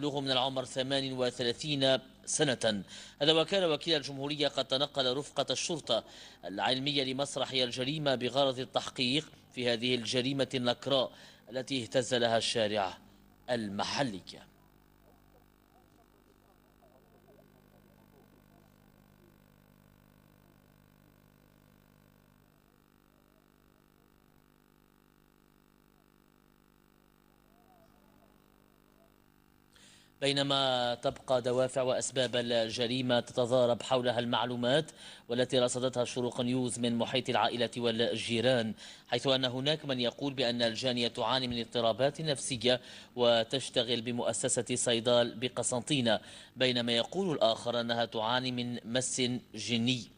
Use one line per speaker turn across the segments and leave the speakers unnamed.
يبلغ من العمر 38 سنة. هذا وكان وكيل الجمهورية قد تنقل رفقة الشرطة العلمية لمسرح الجريمة بغرض التحقيق في هذه الجريمة النكراء التي اهتز لها الشارع المحلي. بينما تبقى دوافع وأسباب الجريمة تتضارب حولها المعلومات والتي رصدتها شروق نيوز من محيط العائلة والجيران، حيث أن هناك من يقول بأن الجانية تعاني من اضطرابات نفسية وتشتغل بمؤسسة صيدال بقسنطينة، بينما يقول الآخر أنها تعاني من مس جني.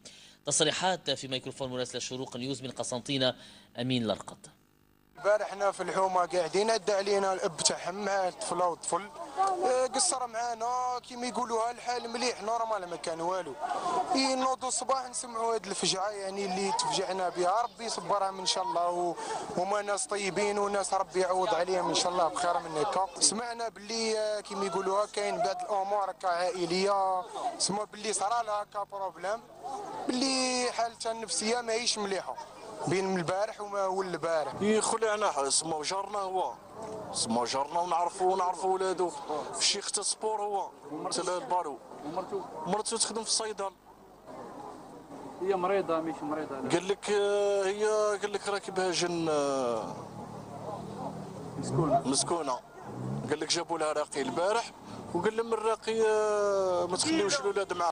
تصريحات في ميكروفون مراسل شروق نيوز من قسنطينة أمين لرقط.
البارح حنا في الحومه قاعدين عدى علينا الاب تاعهم مع طفله وطفل، قصر معانا كيما يقولوها الحال مليح نورمال ما كان والو. نوضوا الصباح نسمعوا هذه الفجعه يعني اللي تفجعنا بها، ربي يصبرها ان شاء الله، وهما ناس طيبين وناس ربي يعوض عليهم ان شاء الله بخير من هكا. سمعنا باللي كيما يقولوها كاين بعض الامور هكا عائليه، سما باللي صرا لها هكا بروبليم، باللي حالتها النفسيه ماهيش مليحه بين البارح وما هو البارح.
يخلعنا سما جارنا، هو سما جارنا ونعرفوا ولادو في الشيخ تاع السبور، هو تاع البارو. مرتو تخدم في الصيدل.
هي مريضه مش مريضه؟
قال لك راكبها جن مسكونه. قال لك جابوا لها راقي البارح، وقال لهم الراقي ما تخليوش الاولاد معاه.